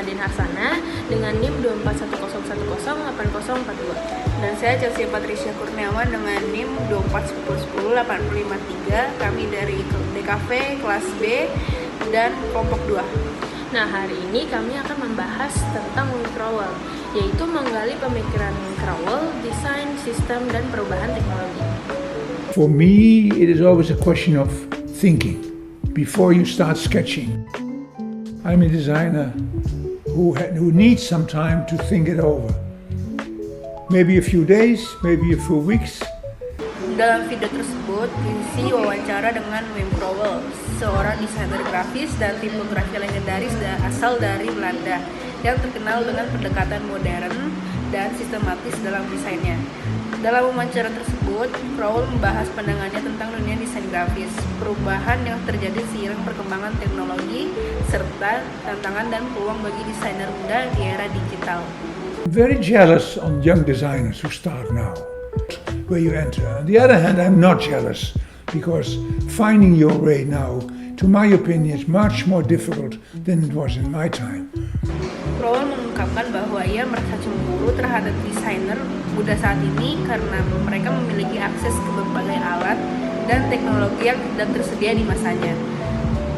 Nadine Harsana dengan NIM 24101108042. Dan saya Chelsea Patricia Kurniawan dengan NIM 241108053. Kami dari DKV kelas B dan kelompok 2. Nah, hari ini kami akan membahas tentang Wim Crowell, yaitu menggali pemikiran Wim Crowell, desain, sistem, dan perubahan teknologi. For me, it is always a question of thinking before you start sketching. I'm a designer who needs some time to think it over. Maybe a few days, maybe a few weeks. Dalam video tersebut berisi wawancara dengan Wim Crowell, seorang desainer grafis dan tipografi legendaris asal dari Belanda yang terkenal dengan pendekatan modern dan sistematis dalam desainnya. Dalam wawancara tersebut, Crowell membahas pandangannya tentang dunia desain grafis, perubahan yang terjadi seiring perkembangan teknologi, serta tantangan dan peluang bagi desainer muda di era digital. Very jealous on young designers who start now, where you enter. On the other hand, I'm not jealous because finding your way now, to my opinion, is much more difficult than it was in my time. Crowell mengungkapkan bahwa ia merasa cemburu terhadap desainer muda saat ini karena mereka memiliki akses ke berbagai alat dan teknologi yang tidak tersedia di masanya.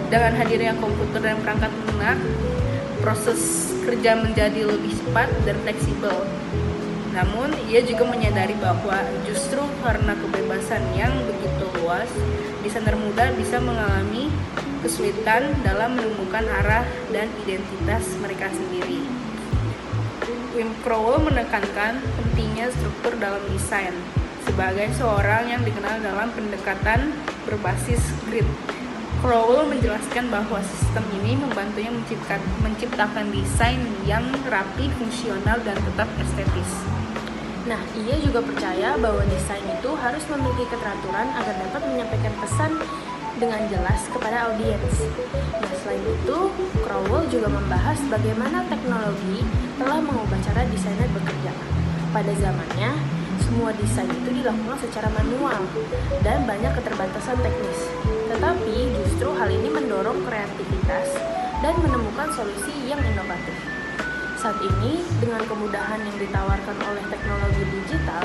Dengan hadirnya komputer dan perangkat lunak, proses kerja menjadi lebih cepat dan fleksibel. Namun, ia juga menyadari bahwa justru karena kebebasan yang begitu luas, desainer muda bisa mengalami kesulitan dalam menemukan arah dan identitas mereka sendiri. Wim Crowell menekankan pentingnya struktur dalam desain sebagai seorang yang dikenal dalam pendekatan berbasis grid. Crowell menjelaskan bahwa sistem ini membantunya menciptakan desain yang rapi, fungsional, dan tetap estetis. Nah, ia juga percaya bahwa desain itu harus memiliki keteraturan agar dapat menyampaikan pesan dengan jelas kepada audiens. Nah, selain itu, Crowell juga membahas bagaimana teknologi telah mengubah cara desainer bekerja. Pada zamannya, semua desain itu dilakukan secara manual dan banyak keterbatasan teknis. Tetapi justru hal ini mendorong kreativitas dan menemukan solusi yang inovatif. Saat ini, dengan kemudahan yang ditawarkan oleh teknologi digital,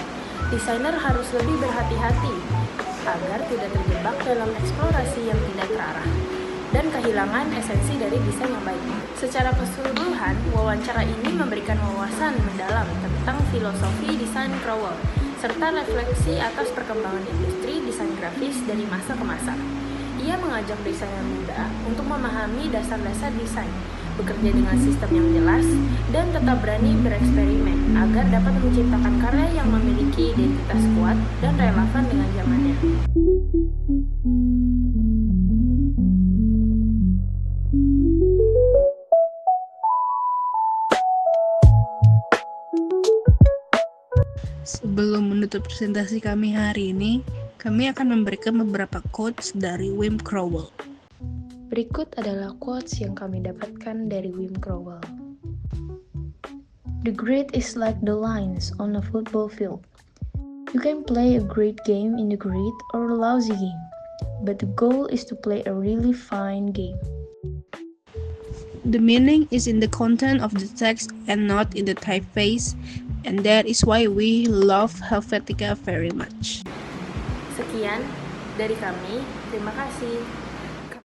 desainer harus lebih berhati-hati agar tidak terjebak dalam eksplorasi yang tidak terarah dan kehilangan esensi dari desain yang baik. Secara keseluruhan, wawancara ini memberikan wawasan mendalam tentang filosofi desain Crowell serta refleksi atas perkembangan industri desain grafis dari masa ke masa. Ia mengajak desainer muda untuk memahami dasar-dasar desain, bekerja dengan sistem yang jelas, dan tetap berani bereksperimen agar dapat menciptakan karya yang memiliki identitas kuat dan relevan dengan zamannya. Sebelum menutup presentasi kami hari ini, kami akan memberikan beberapa quotes dari Wim Crowell. Berikut adalah quotes yang kami dapatkan dari Wim Crowell. The grid is like the lines on a football field. You can play a great game in the grid or a lousy game, but the goal is to play a really fine game. The meaning is in the content of the text and not in the typeface, and that is why we love Helvetica very much. Sekian dari kami, terima kasih.